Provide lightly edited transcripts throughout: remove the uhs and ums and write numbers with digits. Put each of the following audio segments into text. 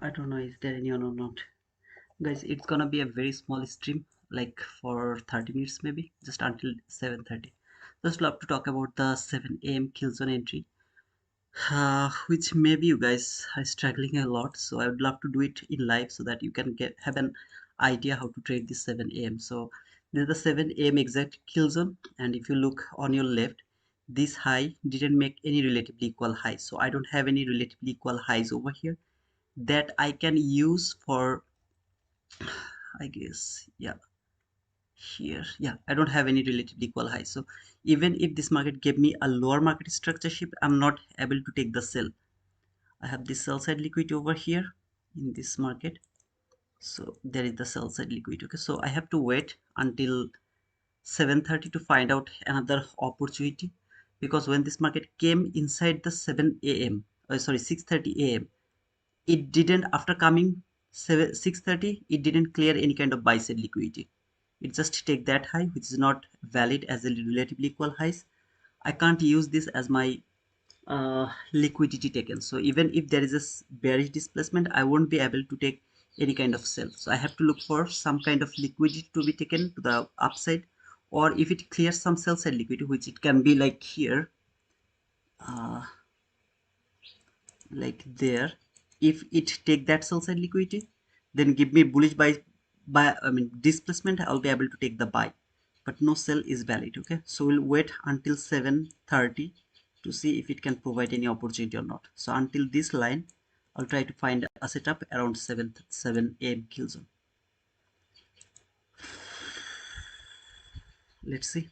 I don't know is there anyone or not. Guys, it's gonna be a very small stream, like for 30 minutes maybe, just until 7:30. Just love to talk about the 7 a.m. killzone entry, which maybe you guys are struggling a lot. So I would love to do it in live so that you can have an idea how to trade this 7 a.m. So this is the 7 a.m. exact killzone, and if you look on your left, this high didn't make any relatively equal highs. So I don't have any relatively equal highs over here that I can use for, I guess, yeah, here, yeah, I don't have any relatively equal high. So even if this market gave me a lower market structure shift, I'm not able to take the sell. I have this sell side liquidity over here in this market. So there is the sell side liquidity. Okay, so I have to wait until 7:30 to find out another opportunity, because when this market came inside the 7 a.m. Sorry, 6:30 a.m., it didn't, after coming 6:30, it didn't clear any kind of buy side liquidity. It just take that high, which is not valid as a relatively equal highs. I can't use this as my liquidity taken. So even if there is a bearish displacement, I won't be able to take any kind of sell. So I have to look for some kind of liquidity to be taken to the upside, or if it clears some sell side liquidity, which it can be like here, uh, like there. If it take that sell side liquidity, then give me bullish by I mean displacement, I'll be able to take the buy, but no sell is valid. Okay, so we'll wait until 7:30 to see if it can provide any opportunity or not. So until this line, I'll try to find a setup around 7 a.m. kill zone. Let's see.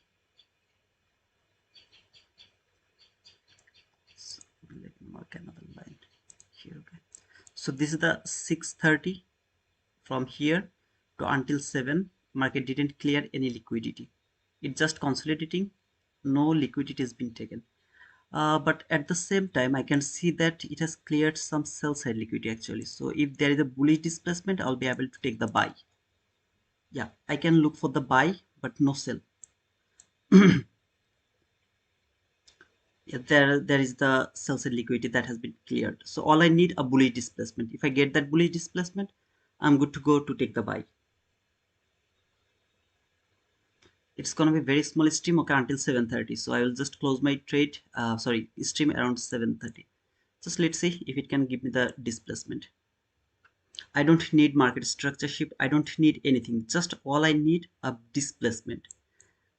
So let me mark another line here. Okay, so this is the 6:30. From here to until 7, market didn't clear any liquidity. It's just consolidating. No liquidity has been taken. But at the same time, I can see that it has cleared some sell side liquidity actually. So if there is a bullish displacement, I'll be able to take the buy. Yeah, I can look for the buy, but no sell. Yeah, there is the sell side liquidity that has been cleared. So all I need a bullish displacement. If I get that bullish displacement, I'm good to go to take the buy. It's gonna be very small stream, okay, until 7:30. So I will just close my trade, sorry, stream around 7:30. Just let's see if it can give me the displacement. I don't need market structure shift, I don't need anything, just all I need a displacement,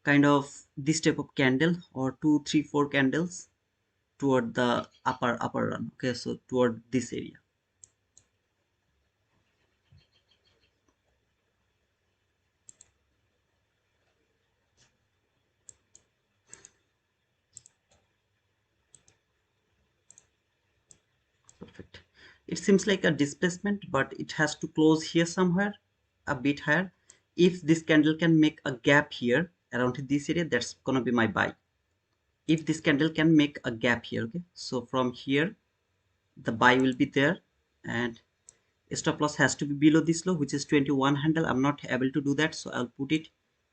kind of this type of candle, or 2 3 4 candles toward the upper run. Okay, so toward this area. Perfect. It seems like a displacement, but it has to close here somewhere, a bit higher. If this candle can make a gap here around this area, that's gonna be my buy. If this candle can make a gap here, okay, so from here the buy will be there, and stop loss has to be below this low, which is 21 handle. I'm not able to do that, so I'll put it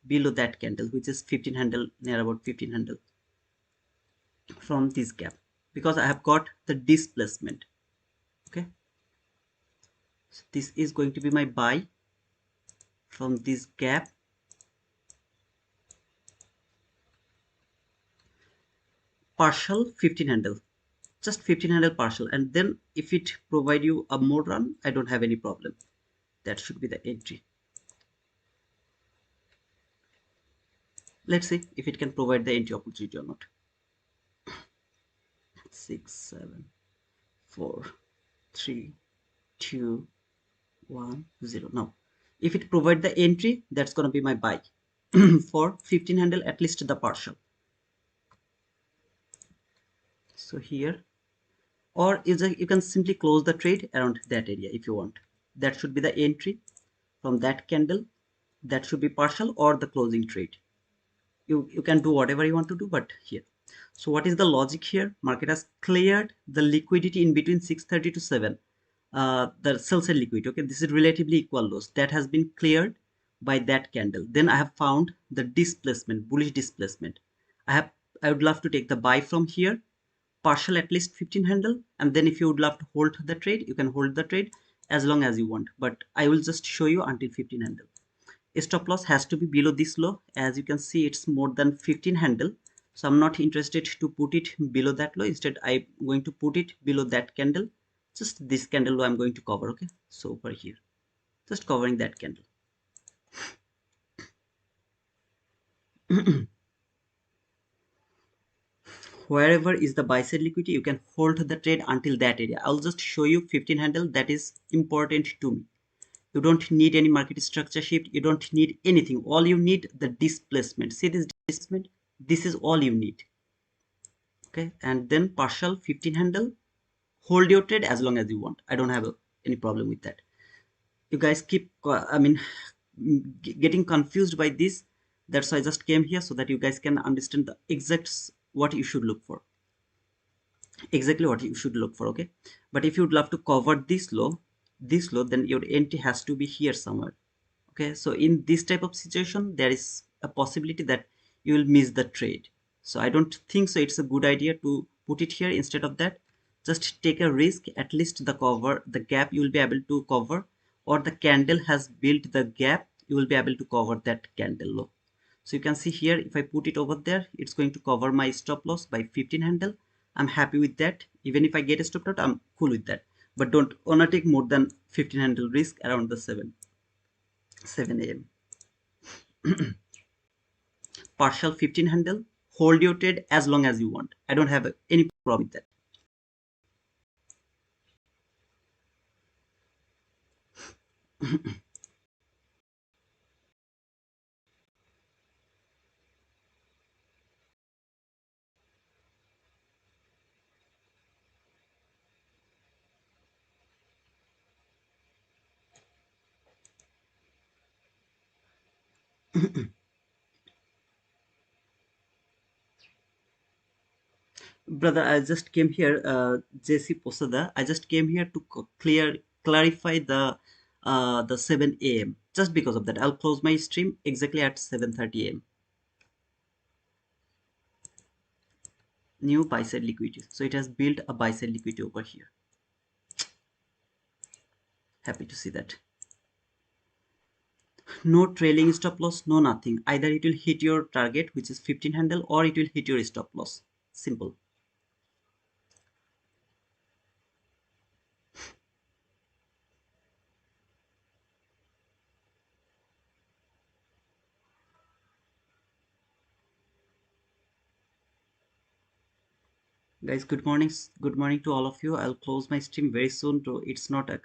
below that candle, which is 15 handle, near about 15 handle from this gap, because I have got the displacement. Okay, so this is going to be my buy from this gap, partial 15 handle, just 15 handle partial, and then if it provide you a more run, I don't have any problem. That should be the entry. Let's see if it can provide the entry opportunity or not. 6 7 4 3 2 1 0. Now if it provide the entry, that's going to be my buy for 15 handle, at least the partial. So here, or you can simply close the trade around that area if you want. That should be the entry from that candle. That should be partial or the closing trade. You can do whatever you want to do, but here. So what is the logic here? Market has cleared the liquidity in between 6:30 to 7. The sell side liquidity, okay, this is relatively equal lows that has been cleared by that candle. Then I have found the displacement, bullish displacement. I would love to take the buy from here, partial at least 15 handle, and then if you would love to hold the trade, you can hold the trade as long as you want, but I will just show you until 15 handle. Stop loss has to be below this low. As you can see, it's more than 15 handle, so I'm not interested to put it below that low. Instead, I'm going to put it below that candle. Just this candle low I'm going to cover. Okay, so over here, just covering that candle. Wherever is the buy side liquidity, you can hold the trade until that area. I'll just show you 15 handle. That is important to me. You don't need any market structure shift, you don't need anything. All you need the displacement. See this displacement, this is all you need. Okay, and then partial 15 handle, hold your trade as long as you want. I don't have any problem with that. You guys keep getting confused by this. That's why I just came here, so that you guys can understand the exact what you should look for, exactly what you should look for. Okay, but if you'd love to cover this low, then your entry has to be here somewhere. Okay, so in this type of situation, there is a possibility that you will miss the trade. So I don't think so it's a good idea to put it here. Instead of that, just take a risk. At least the gap you will be able to cover, or the candle has built the gap, you will be able to cover that candle low. So you can see here, if I put it over there, it's going to cover my stop loss by 15 handle. I'm happy with that. Even if I get a stop out, I'm cool with that, but don't wanna take more than 15 handle risk around the 7 a.m. Partial 15 handle, hold your trade as long as you want. I don't have any problem with that. Brother, I just came here, JC Posada, I just came here to clarify the 7 a.m. Just because of that, I'll close my stream exactly at 7:30 a.m. New buy side liquidity, so it has built a buy side liquidity over here. Happy to see that. No trailing stop loss, no nothing. Either it will hit your target, which is 15 handle, or it will hit your stop loss. Simple. Guys, good morning to all of you. I'll close my stream very soon. To it's not a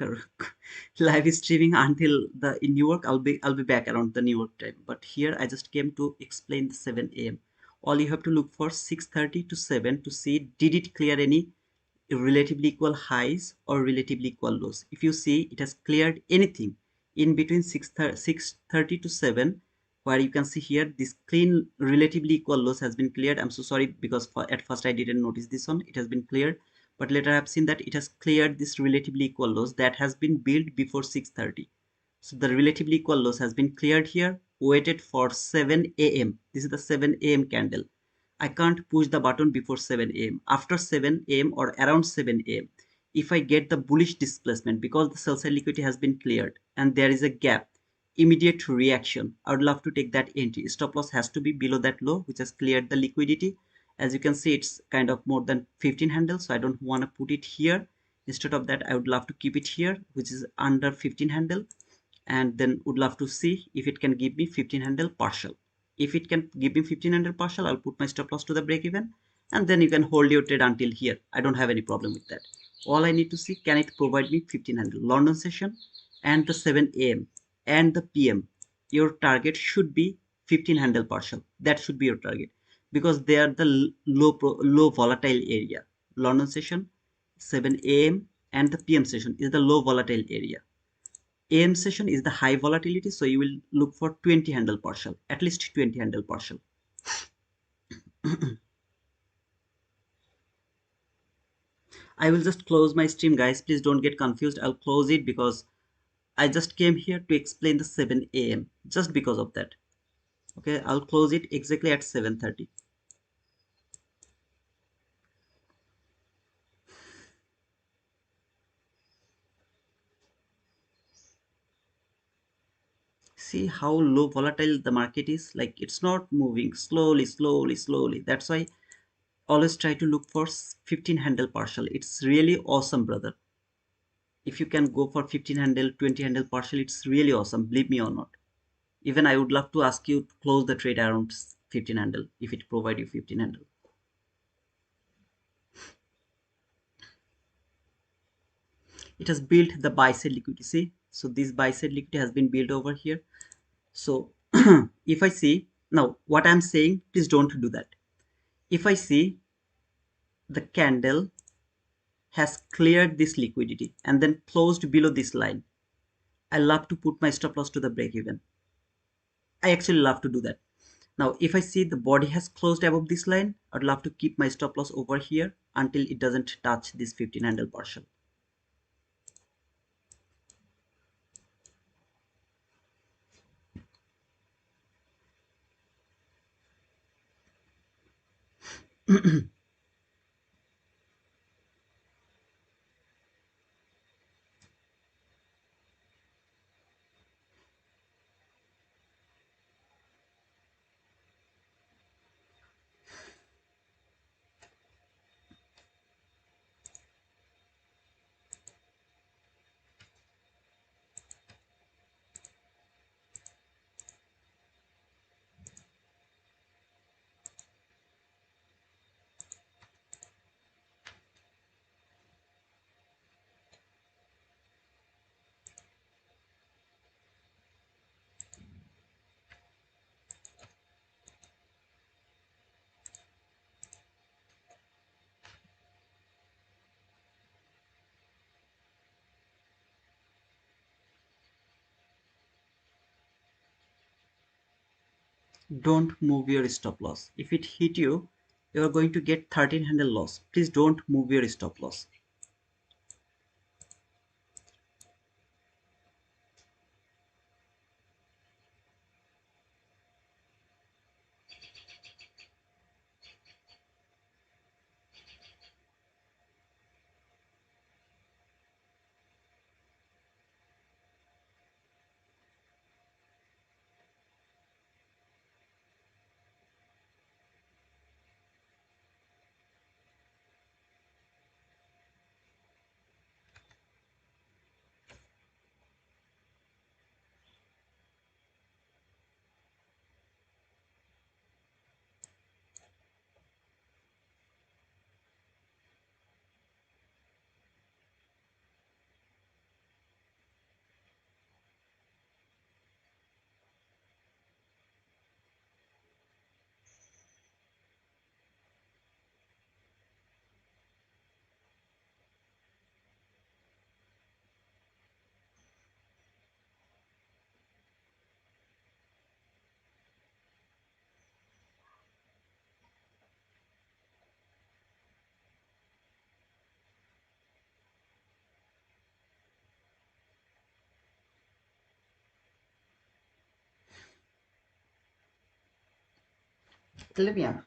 live streaming until the in New York. I'll be back around the New York time. But here I just came to explain the 7 a.m. All you have to look for 6:30 to 7 to see did it clear any relatively equal highs or relatively equal lows. If you see it has cleared anything in between 6:30 to 7, where you can see here this clean relatively equal lows has been cleared. I'm so sorry because at first I didn't notice this one. It has been cleared, but later I have seen that it has cleared this relatively equal lows that has been built before 6:30. So the relatively equal lows has been cleared here, waited for 7 a.m. This is the 7 a.m. candle. I can't push the button before 7 a.m. After 7 a.m. or around 7 a.m. if I get the bullish displacement because the sell side liquidity has been cleared and there is a gap, immediate reaction, I would love to take that entry. Stop loss has to be below that low which has cleared the liquidity. As you can see, it's kind of more than 15 handles, so I don't want to put it here. Instead of that, I would love to keep it here, which is under 15 handle, and then would love to see if it can give me 15 handle partial. If it can give me 15 handle partial, I'll put my stop loss to the break even, and then you can hold your trade until here. I don't have any problem with that. All I need to see, can it provide me 15 handle London session and the 7 a.m. and the p.m. Your target should be 15 handle partial. That should be your target because they are the low volatile area. London session, 7 a.m. and the p.m. session is the low volatile area. AM session is the high volatility, so you will look for 20 handle partial, at least 20 handle partial. I will just close my stream, guys. Please don't get confused. I'll close it because I just came here to explain the 7 a.m. just because of that. Okay, I'll close it exactly at 7:30. See how low volatile the market is? Like it's not moving slowly, slowly, slowly. That's why always try to look for 15 handle partial. It's really awesome, brother. If you can go for 15 handle, 20 handle partial, it's really awesome. Believe me or not. Even I would love to ask you to close the trade around 15 handle if it provide you 15 handle. It has built the buy side liquidity. See, so this buy side liquidity has been built over here. So if I see now what I'm saying, please don't do that. If I see the candle has cleared this liquidity and then closed below this line, I love to put my stop loss to the break even. I actually love to do that. Now, if I see the body has closed above this line, I'd love to keep my stop loss over here until it doesn't touch this 15 handle partial. Don't move your stop loss. If it hit you, you are going to get 13 handle loss. Please don't move your stop loss. Telemiam.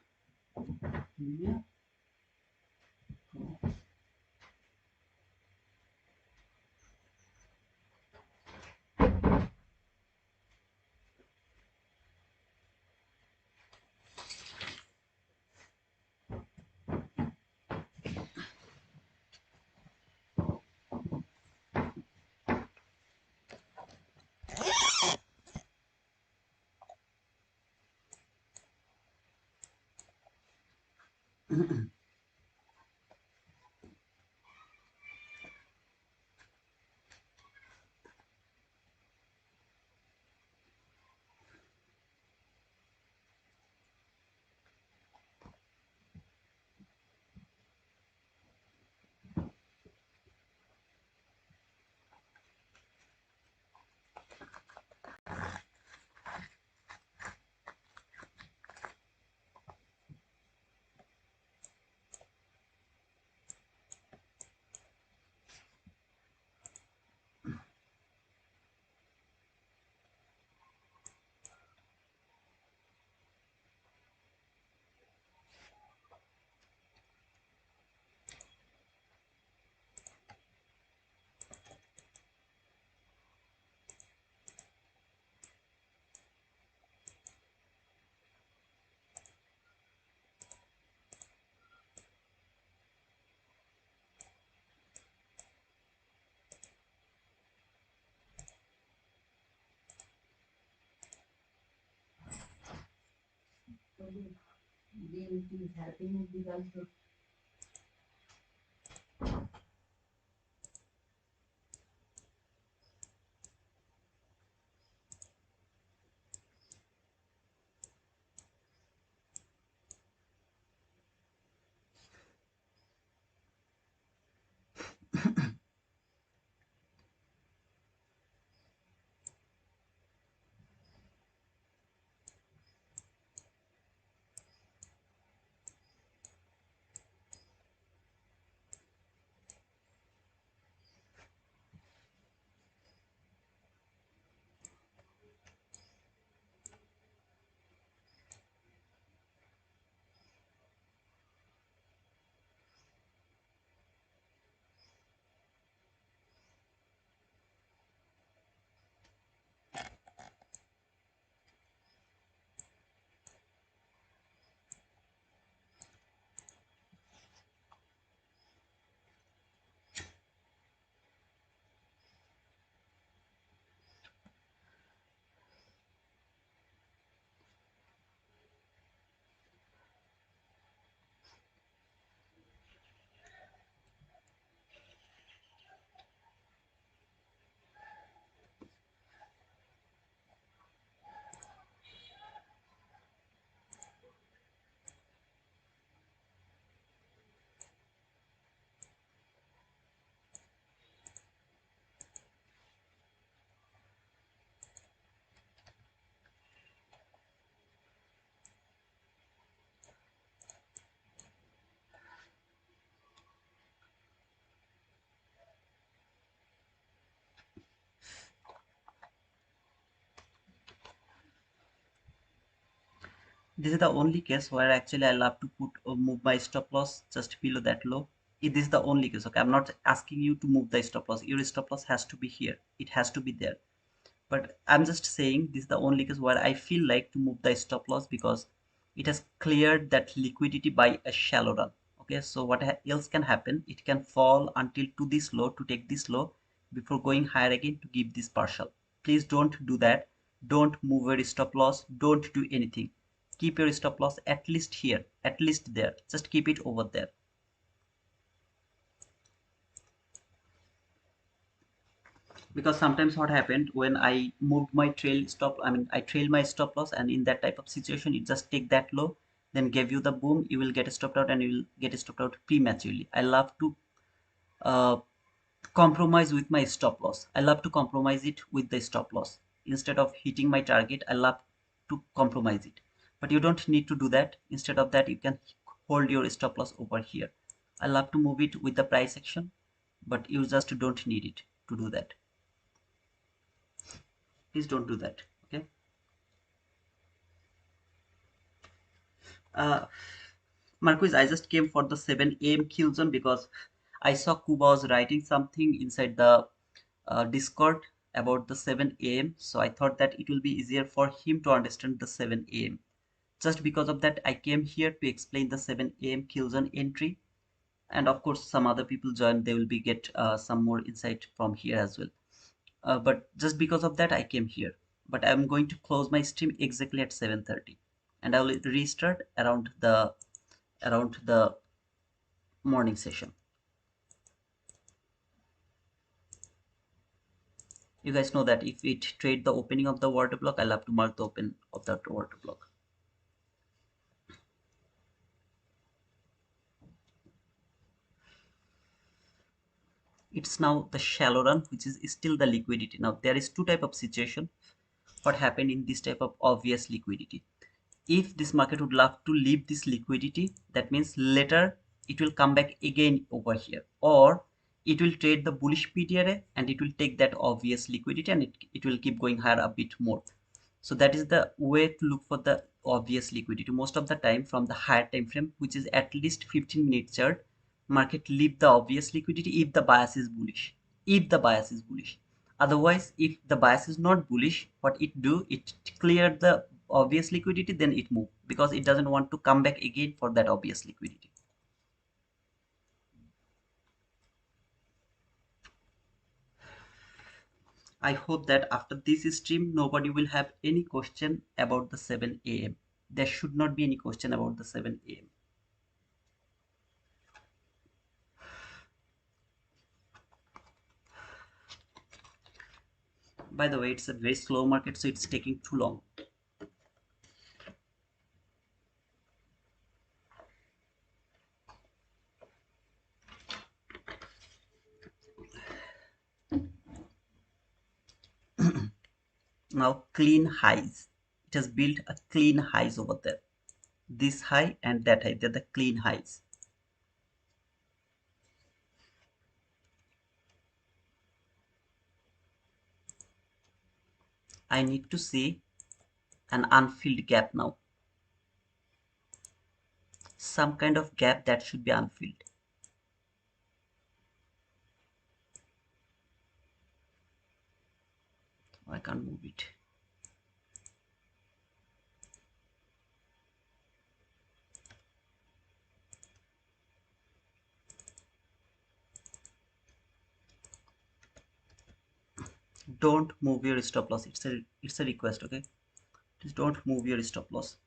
This is the only case where actually I love to put move my stop loss just below that low. This is the only case. Okay, I'm not asking you to move the stop loss. Your stop loss has to be here. It has to be there. But I'm just saying this is the only case where I feel like to move the stop loss because it has cleared that liquidity by a shallow run. Okay, so what else can happen? It can fall until to this low to take this low before going higher again to give this partial. Please don't do that. Don't move your stop loss. Don't do anything. Keep your stop loss at least here, at least there. Just keep it over there. Because sometimes what happened when I moved my trail stop, I mean I trail my stop loss, and in that type of situation it just take that low, then give you the boom, you will get stopped out and you will get stopped out prematurely. I love to uh, compromise with my stop loss. I love to compromise it with the stop loss. Instead of hitting my target, I love to compromise it. But you don't need to do that. Instead of that, you can hold your stop loss over here. I love to move it with the price action, but you just don't need it to do that. Please don't do that. Okay. Uh, Marquis, I just came for the 7 a.m. kill zone because I saw Kuba was writing something inside the Discord about the 7 a.m. So I thought that it will be easier for him to understand the 7 a.m. Just because of that, I came here to explain the 7 a.m. kill zone entry. And of course, some other people join, they will be get some more insight from here as well. But just because of that, I came here. But I'm going to close my stream exactly at 7:30, and I will restart around the morning session. You guys know that if it trade the opening of the water block, I'll have to mark the open of that water block. It's now the shallow run, which is still the liquidity. Now there is two type of situation. What happened in this type of obvious liquidity? If this market would love to leave this liquidity, that means later it will come back again over here, or it will trade the bullish PTRA and it will take that obvious liquidity and it will keep going higher a bit more. So that is the way to look for the obvious liquidity. Most of the time from the higher time frame, which is at least 15-minute chart, market leave the obvious liquidity if the bias is bullish. If the bias is bullish. Otherwise, if the bias is not bullish, what it do, it clear the obvious liquidity, then it move because it doesn't want to come back again for that obvious liquidity. I hope that after this stream, nobody will have any question about the 7 a.m. There should not be any question about the 7 a.m. By the way, it's a very slow market, so it's taking too long. Now clean highs. It has built a clean highs over there. This high and that high, they're the clean highs. I need to see an unfilled gap now. Some kind of gap that should be unfilled. I can't move it. Don't move your stop loss. It's a request, okay? Please don't move your stop loss.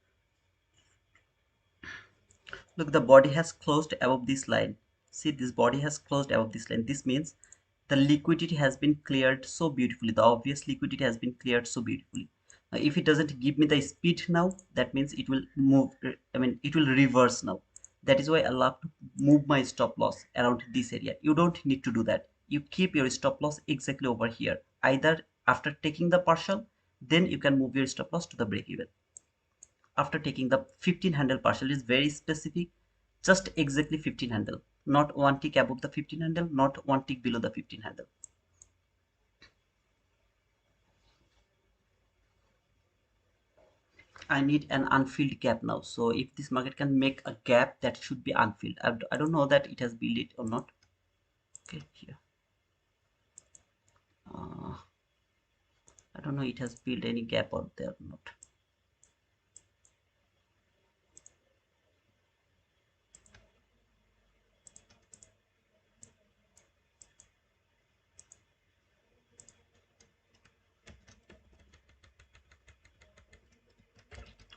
Look, the body has closed above this line. See, this body has closed above this line. This means the liquidity has been cleared so beautifully. The obvious liquidity has been cleared so beautifully. Now, if it doesn't give me the speed now, that means it will move. I mean, it will reverse now. That is why I love to move my stop loss around this area. You don't need to do that. You keep your stop loss exactly over here. Either after taking the partial, then you can move your stop loss to the break even. After taking the 15 handle partial is very specific, just exactly 15 handle, not one tick above the 15 handle, not one tick below the 15 handle. I need an unfilled gap now, so if this market can make a gap, that should be unfilled. I don't know that it has built it or not. Okay, here I don't know it has built any gap out there or not.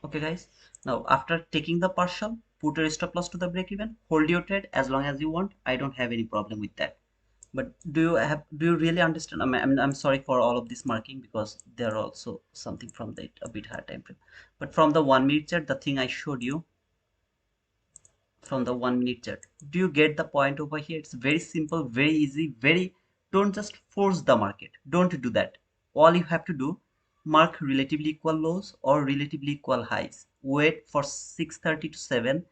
Okay guys, now after taking the partial, put your stop loss to the break even, hold your trade as long as you want. I don't have any problem with that. But do you really understand? I'm sorry for all of this marking, because there are also something from that a bit higher time frame. But from the 1 minute chart, the thing I showed you from the 1 minute chart, do you get the point over here? It's very simple, very easy, very, don't just force the market. Don't do that. All you have to do, mark relatively equal lows or relatively equal highs. Wait for 6:30 to 7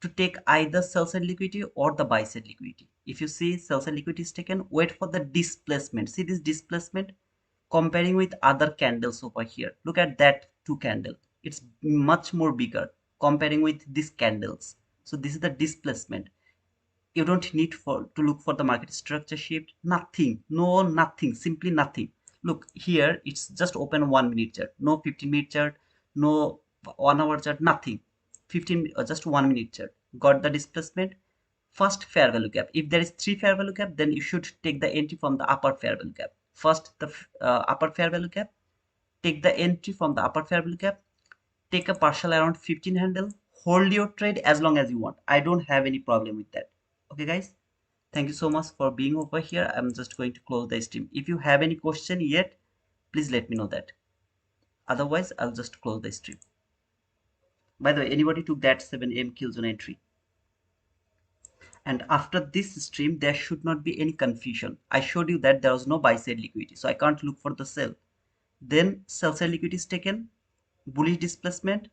to take either sell side liquidity or the buy side liquidity. If you see sell side liquidity is taken, wait for the displacement. See this displacement comparing with other candles over here. Look at that two candle. It's much more bigger comparing with these candles. So this is the displacement. You don't need to look for the market structure shift. Nothing. No, nothing. Simply nothing. Look here, it's just open 1 minute chart. No 15-minute chart. No 1 hour chart. Nothing. 15, just 1 minute chart. Got the displacement. First fair value gap. If there is 3 fair value gap, then you should take the entry from the upper fair value gap. First the upper fair value gap. Take the entry from the upper fair value gap. Take a partial around 15 handle. Hold your trade as long as you want. I don't have any problem with that. Okay guys, thank you so much for being over here. I'm just going to close the stream. If you have any question yet, please let me know that. Otherwise, I'll just close the stream. By the way, anybody took that 7 a.m. killzone entry? And after this stream, there should not be any confusion. I showed you that there was no buy side liquidity, so I can't look for the sell. Then sell side liquidity is taken, bullish displacement,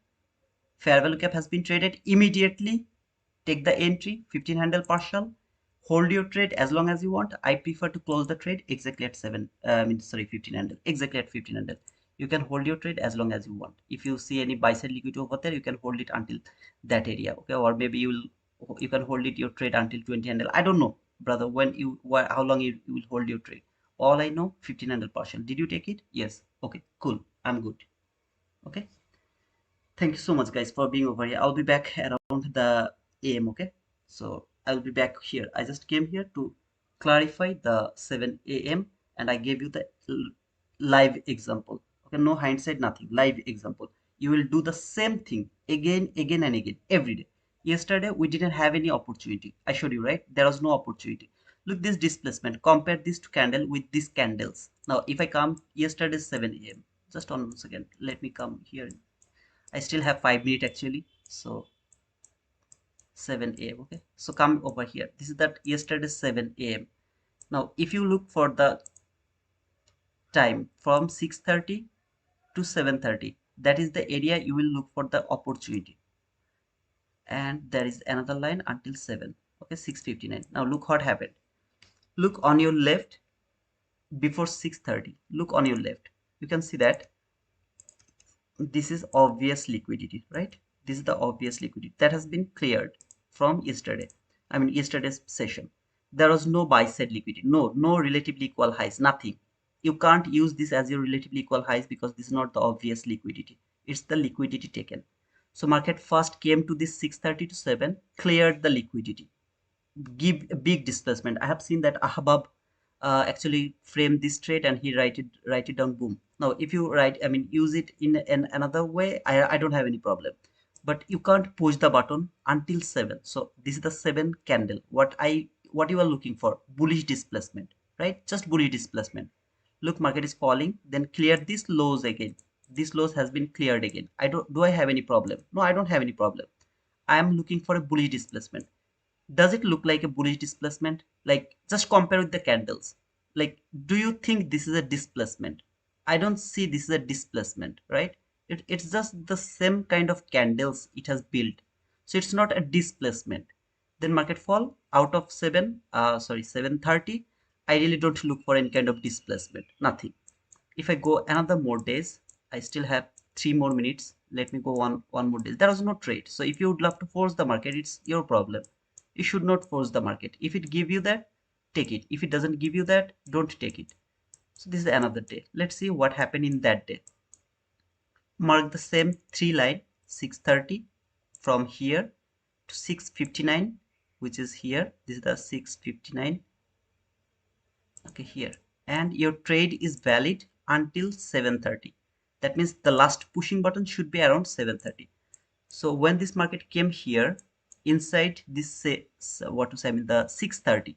fair value cap has been traded immediately. Take the entry, 15 handle partial, hold your trade as long as you want. I prefer to close the trade exactly at 15 handle, exactly at 15 handle. You can hold your trade as long as you want. If you see any buy side liquidity over there, you can hold it until that area, okay? Or maybe you can hold it your trade until 20 handle. I don't know, brother, how long you will hold your trade. All I know, 15 handle partial. Did you take it? Yes. Okay, cool. I'm good. Okay. Thank you so much guys for being over here. I'll be back around the AM, okay? So I'll be back here. I just came here to clarify the 7 a.m. and I gave you the live example. Okay, no hindsight, nothing. Live example. You will do the same thing again and again every day. Yesterday we didn't have any opportunity. I showed you, right? There was no opportunity. Look this displacement, compare this to candle with these candles. Now if I come yesterday 7 a.m., just 1 second, let me come here. I still have 5 minutes actually. So 7 a.m. okay, so come over here. This is that yesterday 7 a.m. Now if you look for the time from 6:30 to 7:30, that is the area you will look for the opportunity. And there is another line until 7, okay, 6:59. Now look what happened. Look on your left before 6:30. Look on your left. You can see that this is obvious liquidity, right? This is the obvious liquidity that has been cleared from yesterday. I mean yesterday's session. There was no buy side liquidity, no relatively equal highs, nothing. You can't use this as your relatively equal highs because this is not the obvious liquidity. It's the liquidity taken. So market first came to this 6:30 to 7, cleared the liquidity, give a big displacement. I have seen that Ahbab actually frame this trade and he write it down, boom. Now if you write, I mean use it in another way, I don't have any problem. But you can't push the button until 7. So this is the 7 candle. What you are looking for? Bullish displacement, right? Just bullish displacement. Look, market is falling, then clear these lows again. This lows has been cleared again. Do I have any problem? No, I don't have any problem. I am looking for a bullish displacement. Does it look like a bullish displacement? Like just compare with the candles. Like, do you think this is a displacement? I don't see this is a displacement, right? It's just the same kind of candles it has built. So it's not a displacement. Then market fall out of 730. I really don't look for any kind of displacement, nothing. If I go another more days, I still have 3 more minutes. Let me go one more day. There was no trade. So if you would love to force the market, it's your problem. You should not force the market. If it give you that, take it. If it doesn't give you that, don't take it. So this is another day. Let's see what happened in that day. Mark the same 3 line, 6:30 from here to 6:59, which is here. This is the 6:59. Okay, here. And your trade is valid until 7:30. That means the last pushing button should be around 7:30. So when this market came here inside this, say, what to say, I mean the 6:30,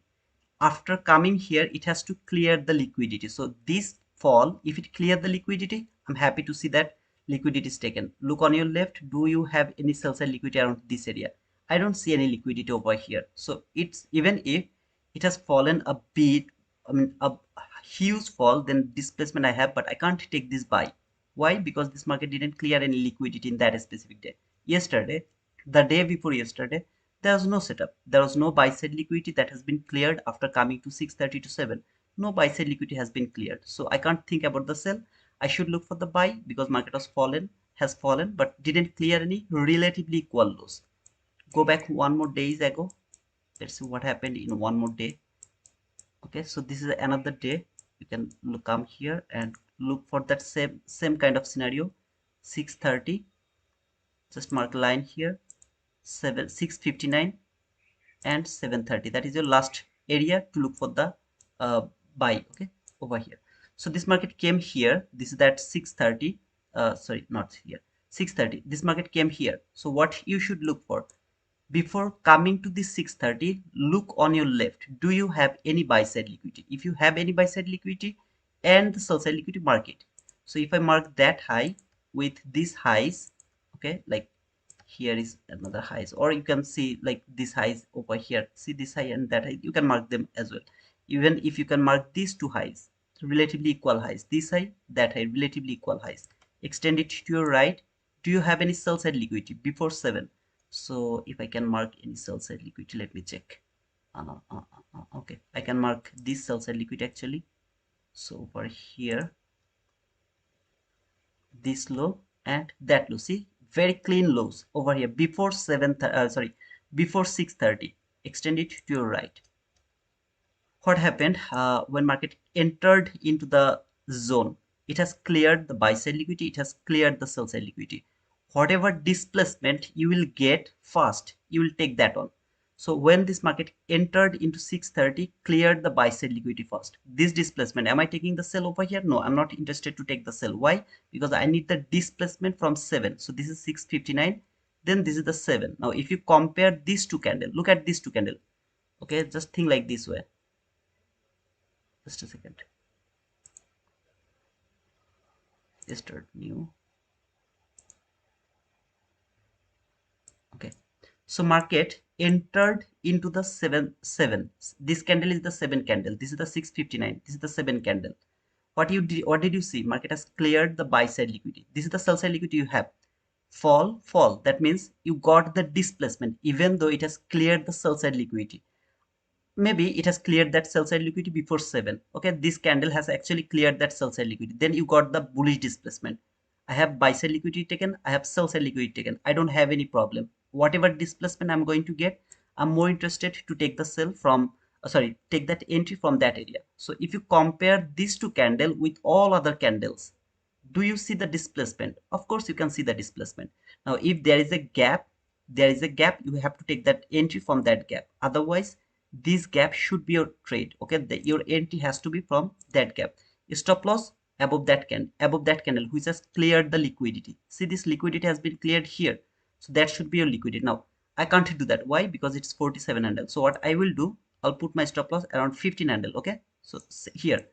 after coming here it has to clear the liquidity. So this fall, if it clear the liquidity, I'm happy to see that liquidity is taken. Look on your left, do you have any sell side liquidity around this area? I don't see any liquidity over here. So it's, even if it has fallen a bit, I mean a huge fall, then displacement I have, but I can't take this buy. Why? Because this market didn't clear any liquidity in that specific day. Yesterday, the day before yesterday, there was no setup. There was no buy side liquidity that has been cleared after coming to 6:30 to 7. No buy side liquidity has been cleared. So I can't think about the sell. I should look for the buy because market has fallen, but didn't clear any relatively equal lows. Go back one more days ago. Let's see what happened in one more day. Okay, so this is another day. You can come here and look for that same kind of scenario. 6:30. Just mark a line here. 6:59 and 7:30. That is your last area to look for the buy. Okay, over here. So this market came here. This is that 6:30. Sorry, not here. 6:30. This market came here. So what you should look for? Before coming to this 6:30, look on your left. Do you have any buy side liquidity? If you have any buy side liquidity and the sell side liquidity, mark it. So if I mark that high with these highs, okay, like here is another highs, or you can see like this highs over here. See this high and that high, you can mark them as well. Even if you can mark these two highs, relatively equal highs, this high, that high, relatively equal highs. Extend it to your right. Do you have any sell side liquidity before 7? So if I can mark any sell side liquidity, let me check. Okay, I can mark this sell side liquidity actually. So over here, this low and that low. See, very clean lows over here before before 6:30. Extend it to your right. What happened when market entered into the zone? It has cleared the buy side liquidity, it has cleared the sell side liquidity. Whatever displacement you will get first, you will take that on. So when this market entered into 6:30, cleared the buy side liquidity first. This displacement, am I taking the sell over here? No, I'm not interested to take the sell. Why? Because I need the displacement from 7. So this is 6:59. then this is the 7. Now if you compare these two candle, look at these two candle. Okay, just think like this way. Just a second. Start new. Okay, so market entered into the 7. This candle is the 7 candle, this is the 659, this is the 7 candle. What did you see? Market has cleared the buy side liquidity. This is the sell side liquidity you have. Fall, that means you got the displacement even though it has cleared the sell side liquidity. Maybe it has cleared that sell side liquidity before 7. Okay, this candle has actually cleared that sell side liquidity, then you got the bullish displacement. I have buy side liquidity taken, I have sell side liquidity taken, I don't have any problem. Whatever displacement I'm going to get, I'm more interested to take the sell from sorry, take that entry from that area. So if you compare these two candle with all other candles, do you see the displacement? Of course you can see the displacement. Now if there is a gap, you have to take that entry from that gap. Otherwise this gap should be your trade. Okay, your entry has to be from that gap. Stop loss above that candle which has cleared the liquidity. See, this liquidity has been cleared here, so that should be your liquidity. Now I can't do that. Why? Because it's 47 handle. So what I will do, I'll put my stop loss around 15 handle. Okay, so here,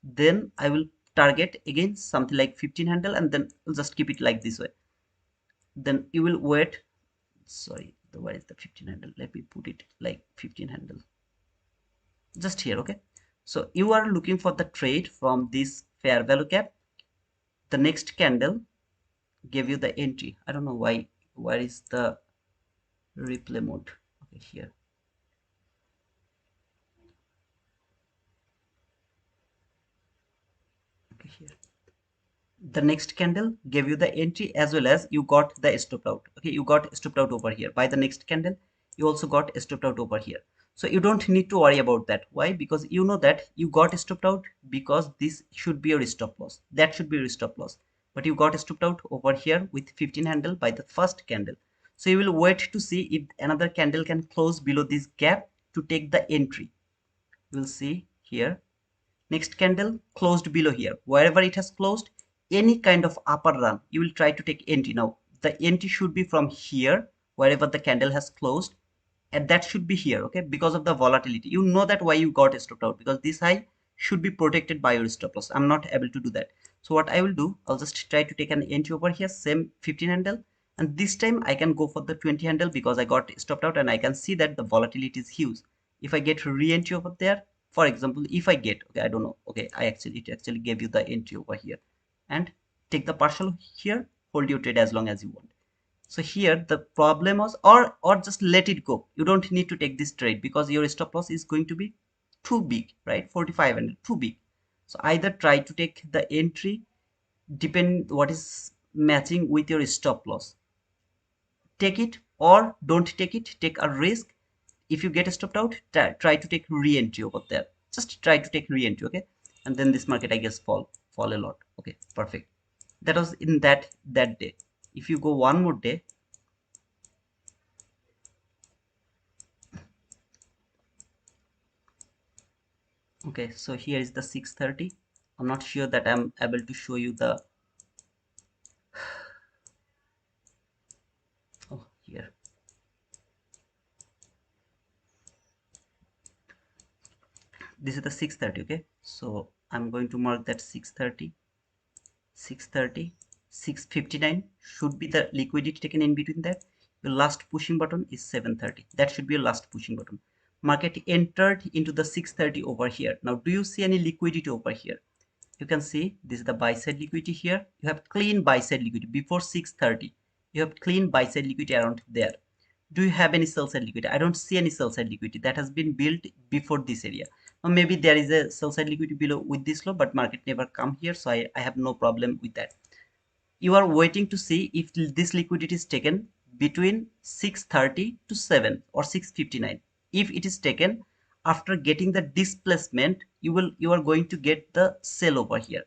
then I will target again something like 15 handle, and then we'll just keep it like this way. Then you will wait. Sorry, where is the 15 handle? Let me put it like 15 handle just here. Okay, so you are looking for the trade from this fair value gap. The next candle gave you the entry. I don't know why. Where is the replay mode? Okay, here. Okay, here. The next candle gave you the entry as well as you got the stop out. Okay, you got stopped out over here. By the next candle you also got stopped out over here. So you don't need to worry about that. Why? Because you know that you got stopped out, because this should be your stop loss, that should be your stop loss, but you got stopped out over here with 15 handle by the first candle. So you will wait to see if another candle can close below this gap to take the entry. We'll see here. Next candle closed below here. Wherever it has closed, any kind of upper run, you will try to take entry. Now the entry should be from here, wherever the candle has closed, and that should be here. Okay, because of the volatility, you know that why you got stopped out, because this high should be protected by your stop loss. I'm not able to do that. So what I will do, I'll just try to take an entry over here, same 15 handle, and this time I can go for the 20 handle because I got stopped out and I can see that the volatility is huge. If I get re-entry over there, for example, if I get, okay, I don't know, okay, it actually gave you the entry over here, and take the partial here, hold your trade as long as you want. So here the problem was, or just let it go. You don't need to take this trade because your stop loss is going to be too big, right? 45 and too big. So either try to take the entry, depend what is matching with your stop loss, take it, or don't take it, take a risk. If you get stopped out, try to take re-entry over there. Just try to take re-entry. Okay, and then this market, I guess, fall a lot. Okay, perfect. That was in that day. If you go one more day, okay, so here is the 630. I'm not sure that I'm able to show you the, oh, here. This is the 630. Okay, so I'm going to mark that 630, 630, 659 should be the liquidity taken in between that. Your last pushing button is 730. That should be your last pushing button. Market entered into the 630 over here. Now do you see any liquidity over here? You can see this is the buy side liquidity here. You have clean buy side liquidity before 630. You have clean buy side liquidity around there. Do you have any sell side liquidity? I don't see any sell side liquidity that has been built before this area. Or maybe there is a sell side liquidity below with this low, but market never come here, so I have no problem with that. You are waiting to see if this liquidity is taken between 630 to 7 or 659. If it is taken after getting the displacement, you are going to get the sell over here.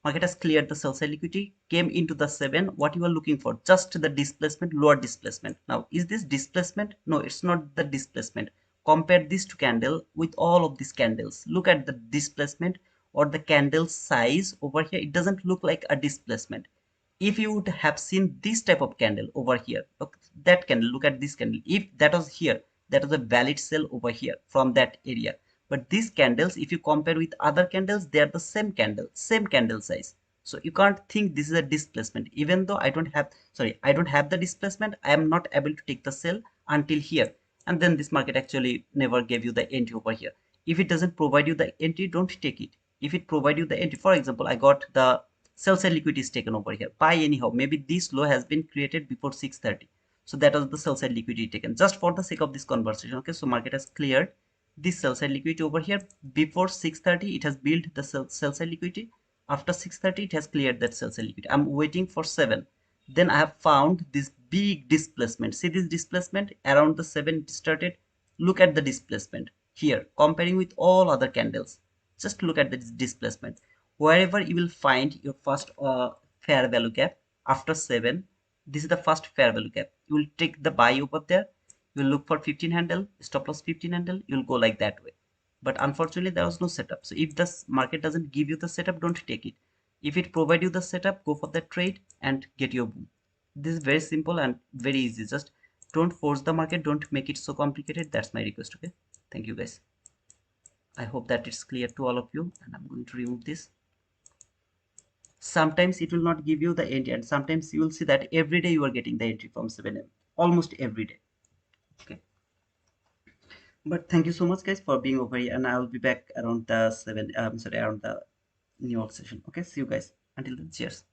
Market has cleared the sell side liquidity, came into the 7. What you are looking for? Just the displacement, lower displacement. Now is this displacement? No, it's not the displacement. Compare this to candle with all of these candles. Look at the displacement or the candle size over here. It doesn't look like a displacement. if you would have seen this type of candle over here, look that candle, look at this candle, if that was here, that was a valid sell over here from that area. But these candles, if you compare with other candles, they are the same candle, same candle size. So you can't think this is a displacement. Even though I don't have, sorry, I don't have the displacement, I am not able to take the sell until here, and then this market actually never gave you the entry over here. If it doesn't provide you the entry, don't take it. If it provide you the entry, for example, I got the sell side liquidity is taken over here, buy anyhow, maybe this low has been created before 6:30, so that was the sell side liquidity taken just for the sake of this conversation. Okay, so market has cleared this sell side liquidity over here before 6:30. It has built the sell side liquidity. After 6:30 it has cleared that sell side liquidity. I'm waiting for 7, then I have found this big displacement. See this displacement around the 7 it started. Look at the displacement here comparing with all other candles. Just look at the displacement. Wherever you will find your first fair value gap after 7, this is the first fair value gap. You will take the buy over there. You will look for 15 handle, stop loss 15 handle. You will go like that way. But unfortunately, there was no setup. So if the market doesn't give you the setup, don't take it. If it provide you the setup, go for the trade and get your boom. This is very simple and very easy. Just don't force the market. Don't make it so complicated. That's my request. Okay. Thank you guys. I hope that it's clear to all of you. And I'm going to remove this. Sometimes it will not give you the entry, and sometimes you will see that every day you are getting the entry from 7M, almost every day. Okay, but thank you so much guys for being over here, and I will be back around the 7 sorry, around the new session. Okay, see you guys until then, cheers.